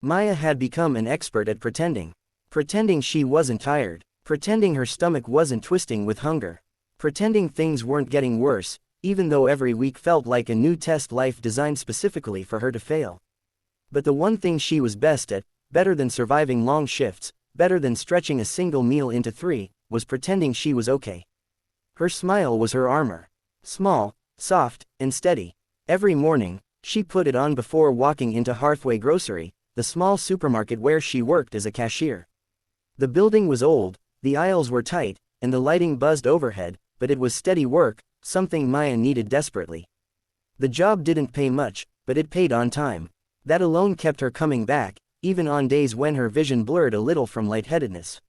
Maya had become an expert at pretending. Pretending she wasn't tired. Pretending her stomach wasn't twisting with hunger. Pretending things weren't getting worse, even though every week felt like a new test life designed specifically for her to fail. But the one thing she was best at, better than surviving long shifts, better than stretching a single meal into 3, was pretending she was okay. Her smile was her armor. Small, soft, and steady. Every morning, she put it on before walking into Hearthway Grocery, the small supermarket where she worked as a cashier. The building was old, the aisles were tight, and the lighting buzzed overhead, but it was steady work, something Maya needed desperately. The job didn't pay much, but it paid on time. That alone kept her coming back, even on days when her vision blurred a little from lightheadedness.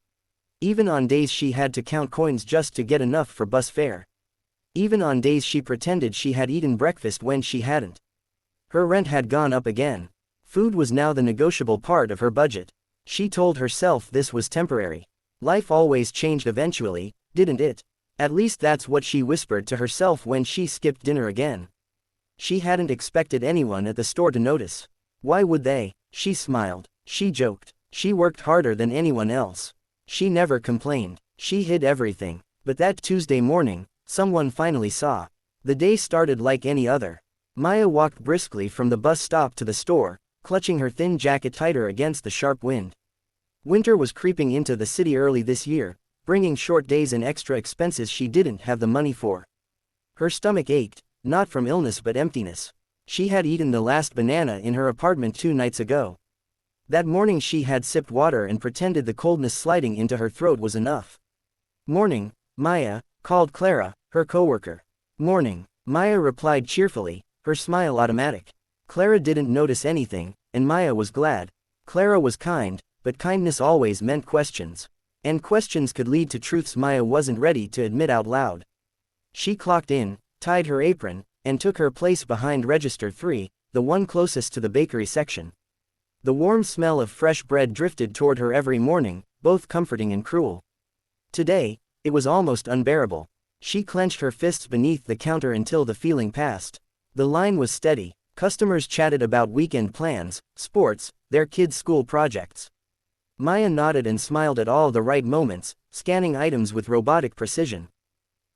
Even on days she had to count coins just to get enough for bus fare. Even on days she pretended she had eaten breakfast when she hadn't. Her rent had gone up again. Food was now the negotiable part of her budget. She told herself this was temporary. Life always changed eventually, didn't it? At least that's what she whispered to herself when she skipped dinner again. She hadn't expected anyone at the store to notice. Why would they? She smiled. She joked. She worked harder than anyone else. She never complained. She hid everything. But that Tuesday morning, someone finally saw. The day started like any other. Maya walked briskly from the bus stop to the store, clutching her thin jacket tighter against the sharp wind. Winter was creeping into the city early this year, bringing short days and extra expenses she didn't have the money for. Her stomach ached, not from illness but emptiness. She had eaten the last banana in her apartment 2 nights ago. That morning she had sipped water and pretended the coldness sliding into her throat was enough. "Morning, Maya," called Clara, her coworker. "Morning," Maya replied cheerfully, her smile automatic. Clara didn't notice anything, and Maya was glad. Clara was kind, but kindness always meant questions. And questions could lead to truths Maya wasn't ready to admit out loud. She clocked in, tied her apron, and took her place behind register 3, the one closest to the bakery section. The warm smell of fresh bread drifted toward her every morning, both comforting and cruel. Today, it was almost unbearable. She clenched her fists beneath the counter until the feeling passed. The line was steady. Customers chatted about weekend plans, sports, their kids' school projects. Maya nodded and smiled at all the right moments, scanning items with robotic precision.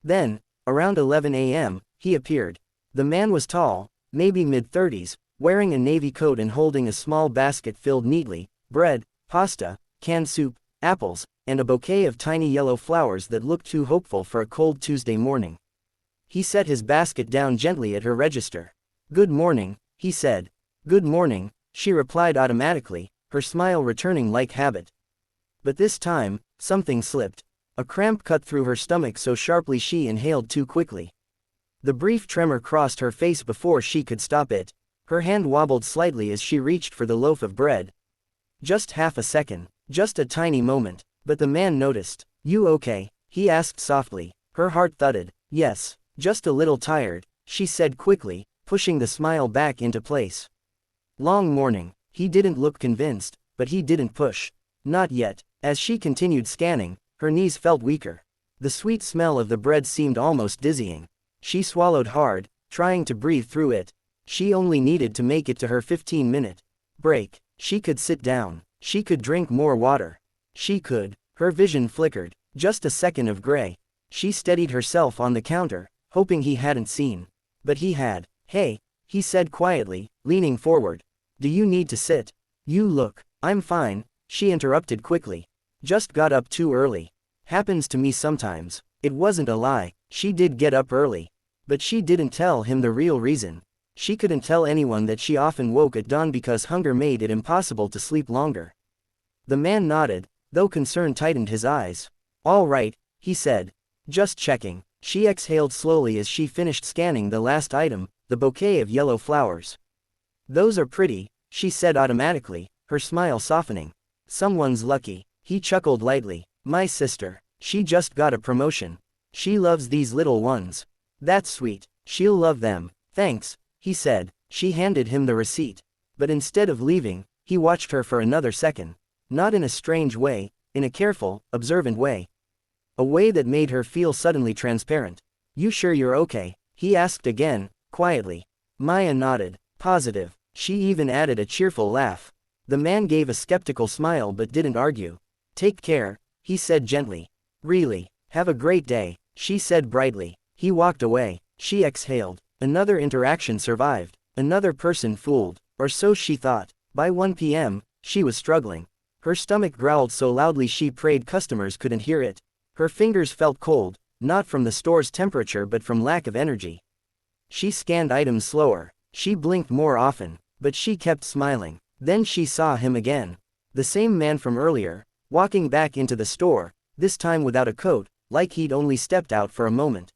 Then, around 11 a.m., he appeared. The man was tall, maybe mid-30s, wearing a navy coat and holding a small basket filled neatly, bread, pasta, canned soup, apples, and a bouquet of tiny yellow flowers that looked too hopeful for a cold Tuesday morning. He set his basket down gently at her register. "Good morning," he said. "Good morning," she replied automatically, her smile returning like habit. But this time, something slipped. A cramp cut through her stomach so sharply she inhaled too quickly. The brief tremor crossed her face before she could stop it. Her hand wobbled slightly as she reached for the loaf of bread. Just half a second, just a tiny moment, but the man noticed. "You okay?" he asked softly. Her heart thudded. "Yes, just a little tired," she said quickly, pushing the smile back into place. "Long morning." He didn't look convinced, but he didn't push. Not yet. As she continued scanning, her knees felt weaker. The sweet smell of the bread seemed almost dizzying. She swallowed hard, trying to breathe through it. She only needed to make it to her 15-minute break. She could sit down. She could drink more water. She could. Her vision flickered. Just a second of gray. She steadied herself on the counter, hoping he hadn't seen. But he had. "Hey," he said quietly, leaning forward. "Do you need to sit?" "You look." "I'm fine," she interrupted quickly. "Just got up too early. Happens to me sometimes." It wasn't a lie. She did get up early. But she didn't tell him the real reason. She couldn't tell anyone that she often woke at dawn because hunger made it impossible to sleep longer. The man nodded, though concern tightened his eyes. "All right," he said. "Just checking." She exhaled slowly as she finished scanning the last item, the bouquet of yellow flowers. "Those are pretty," she said automatically, her smile softening. "Someone's lucky." He chuckled lightly. "My sister. She just got a promotion. She loves these little ones." "That's sweet. She'll love them." "Thanks," he said. She handed him the receipt. But instead of leaving, he watched her for another second. Not in a strange way, in a careful, observant way. A way that made her feel suddenly transparent. "You sure you're okay?" he asked again, quietly. Maya nodded. Positive. She even added a cheerful laugh. The man gave a skeptical smile but didn't argue. Take care, he said gently. Really, have a great day, she said brightly. He walked away. She exhaled. Another interaction survived. Another person fooled, or so she thought. By 1 p.m., she was struggling. Her stomach growled so loudly she prayed customers couldn't hear it. Her fingers felt cold, not from the store's temperature but from lack of energy. She scanned items slower. She blinked more often, but she kept smiling. Then she saw him again. The same man from earlier, walking back into the store, this time without a coat, like he'd only stepped out for a moment.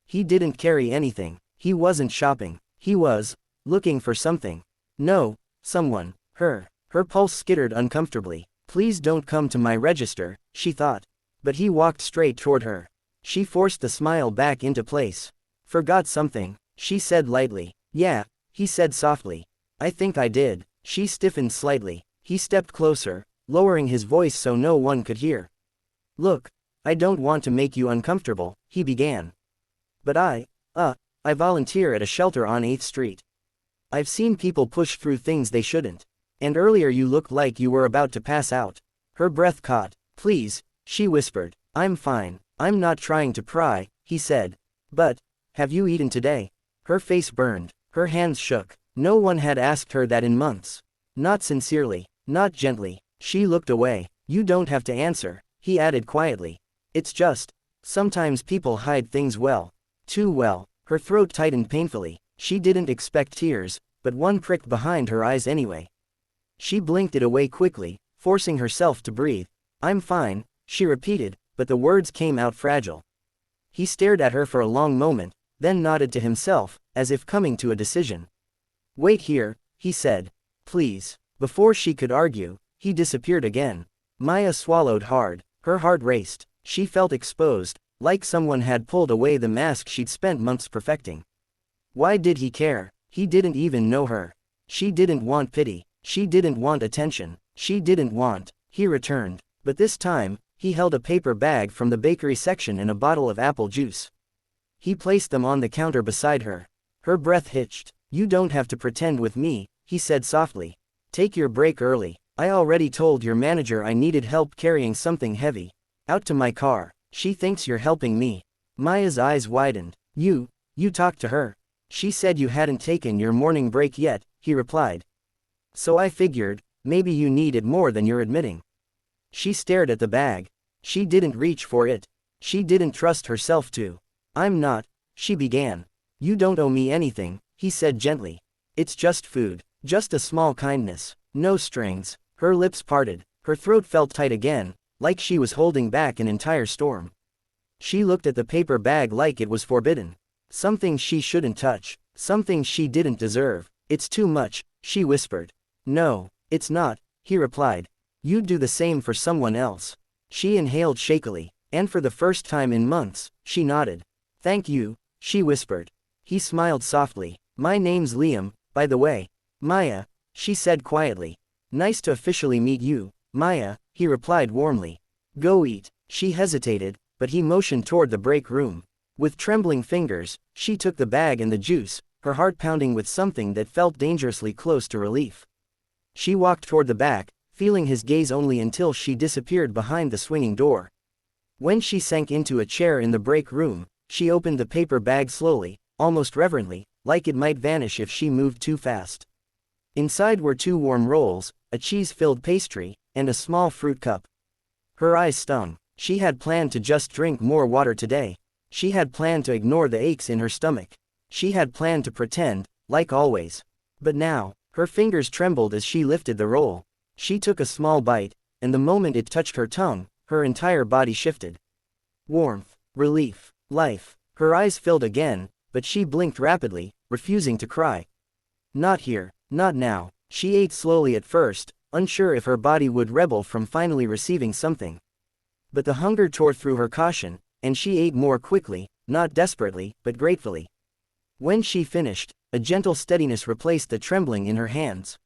He didn't carry anything. He wasn't shopping. He was looking for something. No, someone. Her. Her pulse skittered uncomfortably. Please don't come to my register, she thought. But he walked straight toward her. She forced the smile back into place. Forgot something, she said lightly. Yeah, he said softly. I think I did. She stiffened slightly. He stepped closer, lowering his voice so no one could hear. Look, I don't want to make you uncomfortable, he began. But I volunteer at a shelter on 8th Street. I've seen people push through things they shouldn't. And earlier you looked like you were about to pass out. Her breath caught. Please, she whispered. I'm fine. I'm not trying to pry, he said. But, have you eaten today? Her face burned. Her hands shook. No one had asked her that in months. Not sincerely, not gently. She looked away. You don't have to answer, he added quietly. It's just, sometimes people hide things well. Too well. Her throat tightened painfully. She didn't expect tears, but one pricked behind her eyes anyway. She blinked it away quickly, forcing herself to breathe. I'm fine, she repeated, but the words came out fragile. He stared at her for a long moment, then nodded to himself, as if coming to a decision. Wait here, he said. Please. Before she could argue, he disappeared again. Maya swallowed hard. Her heart raced. She felt exposed, like someone had pulled away the mask she'd spent months perfecting. Why did he care? He didn't even know her. She didn't want pity. She didn't want attention. She didn't want. He returned. But this time, he held a paper bag from the bakery section and a bottle of apple juice. He placed them on the counter beside her. Her breath hitched. You don't have to pretend with me, he said softly. Take your break early. I already told your manager I needed help carrying something heavy. Out to my car. She thinks you're helping me. Maya's eyes widened. You talked to her. She said you hadn't taken your morning break yet, he replied. So I figured, maybe you need it more than you're admitting. She stared at the bag. She didn't reach for it. She didn't trust herself to. I'm not, she began. You don't owe me anything, he said gently. It's just food. Just a small kindness. No strings. Her lips parted. Her throat felt tight again, like she was holding back an entire storm. She looked at the paper bag like it was forbidden. Something she shouldn't touch. Something she didn't deserve. It's too much, she whispered. No, it's not, he replied. You'd do the same for someone else. She inhaled shakily, and for the first time in months, she nodded. Thank you, she whispered. He smiled softly. My name's Liam, by the way. Maya, she said quietly. Nice to officially meet you, Maya, he replied warmly. Go eat. She hesitated, but he motioned toward the break room. With trembling fingers, she took the bag and the juice, her heart pounding with something that felt dangerously close to relief. She walked toward the back, feeling his gaze only until she disappeared behind the swinging door. When she sank into a chair in the break room, she opened the paper bag slowly, almost reverently, like it might vanish if she moved too fast. Inside were 2 warm rolls, a cheese-filled pastry, and a small fruit cup. Her eyes stung. She had planned to just drink more water today. She had planned to ignore the aches in her stomach. She had planned to pretend, like always. But now, her fingers trembled as she lifted the roll. She took a small bite, and the moment it touched her tongue, her entire body shifted. Warmth, relief, life. Her eyes filled again, but she blinked rapidly, refusing to cry. Not here, not now. She ate slowly at first, unsure if her body would rebel from finally receiving something. But the hunger tore through her caution, and she ate more quickly, not desperately, but gratefully. When she finished, a gentle steadiness replaced the trembling in her hands.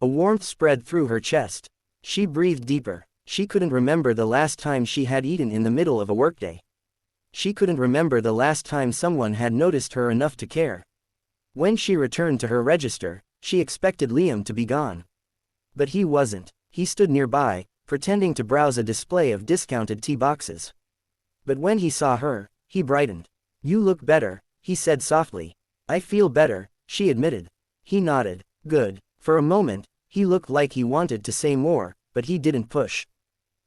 A warmth spread through her chest. She breathed deeper. She couldn't remember the last time she had eaten in the middle of a workday. She couldn't remember the last time someone had noticed her enough to care. When she returned to her register, she expected Liam to be gone. But he wasn't. He stood nearby, pretending to browse a display of discounted tea boxes. But when he saw her, he brightened. "You look better," he said softly. "I feel better," she admitted. He nodded. "Good." For a moment, he looked like he wanted to say more, but he didn't push.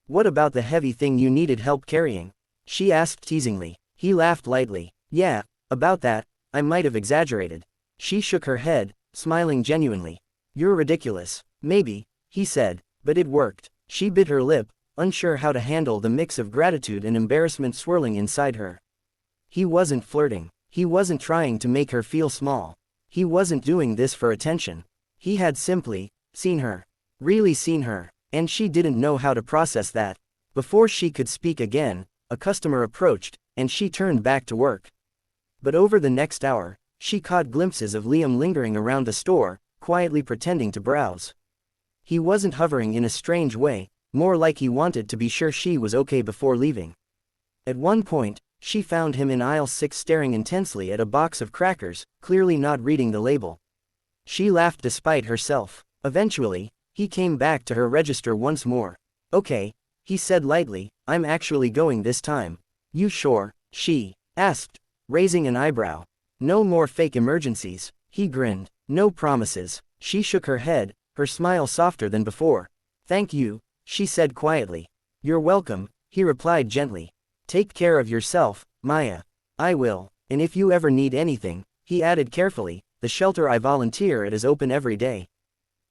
"What about the heavy thing you needed help carrying?" she asked teasingly. He laughed lightly. "Yeah, about that, I might have exaggerated." She shook her head, smiling genuinely. "You're ridiculous." "Maybe," he said, but it worked. She bit her lip, unsure how to handle the mix of gratitude and embarrassment swirling inside her. He wasn't flirting. He wasn't trying to make her feel small. He wasn't doing this for attention. He had simply seen her. Really seen her. And she didn't know how to process that. Before she could speak again, a customer approached, and she turned back to work. But over the next hour, she caught glimpses of Liam lingering around the store, quietly pretending to browse. He wasn't hovering in a strange way, more like he wanted to be sure she was okay before leaving. At one point, she found him in aisle 6 staring intensely at a box of crackers, clearly not reading the label. She laughed despite herself. Eventually, he came back to her register once more. "Okay," he said lightly, "I'm actually going this time." "You sure?" she asked, raising an eyebrow. "No more fake emergencies." He grinned. "No promises." She shook her head, her smile softer than before. "Thank you," she said quietly. "You're welcome," he replied gently. "Take care of yourself, Maya." "I will. And if you ever need anything," he added carefully, "the shelter I volunteer at is open every day.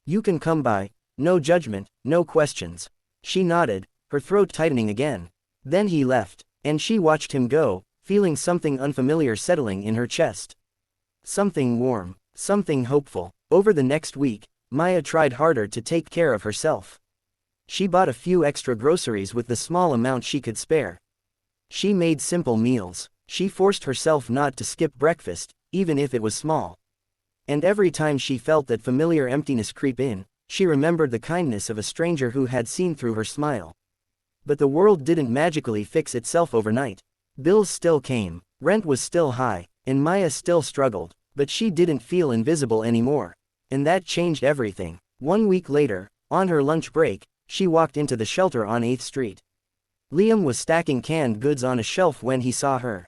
You can come by. No judgment, no questions." She nodded, her throat tightening again. Then he left, and she watched him go, feeling something unfamiliar settling in her chest. Something warm, something hopeful. Over the next week, Maya tried harder to take care of herself. She bought a few extra groceries with the small amount she could spare. She made simple meals. She forced herself not to skip breakfast, even if it was small. And every time she felt that familiar emptiness creep in, she remembered the kindness of a stranger who had seen through her smile. But the world didn't magically fix itself overnight. Bills still came, rent was still high, and Maya still struggled, but she didn't feel invisible anymore. And that changed everything. 1 week later, on her lunch break, she walked into the shelter on 8th Street. Liam was stacking canned goods on a shelf when he saw her.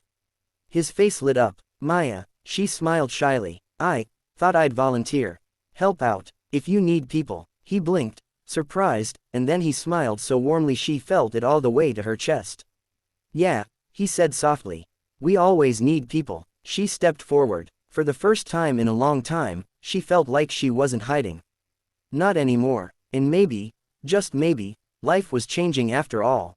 His face lit up. "Maya," she smiled shyly. "I thought I'd volunteer. Help out, if you need people." He blinked, surprised, and then he smiled so warmly she felt it all the way to her chest. "Yeah," he said softly. "We always need people." She stepped forward. For the first time in a long time, she felt like she wasn't hiding. Not anymore. And maybe, just maybe, life was changing after all.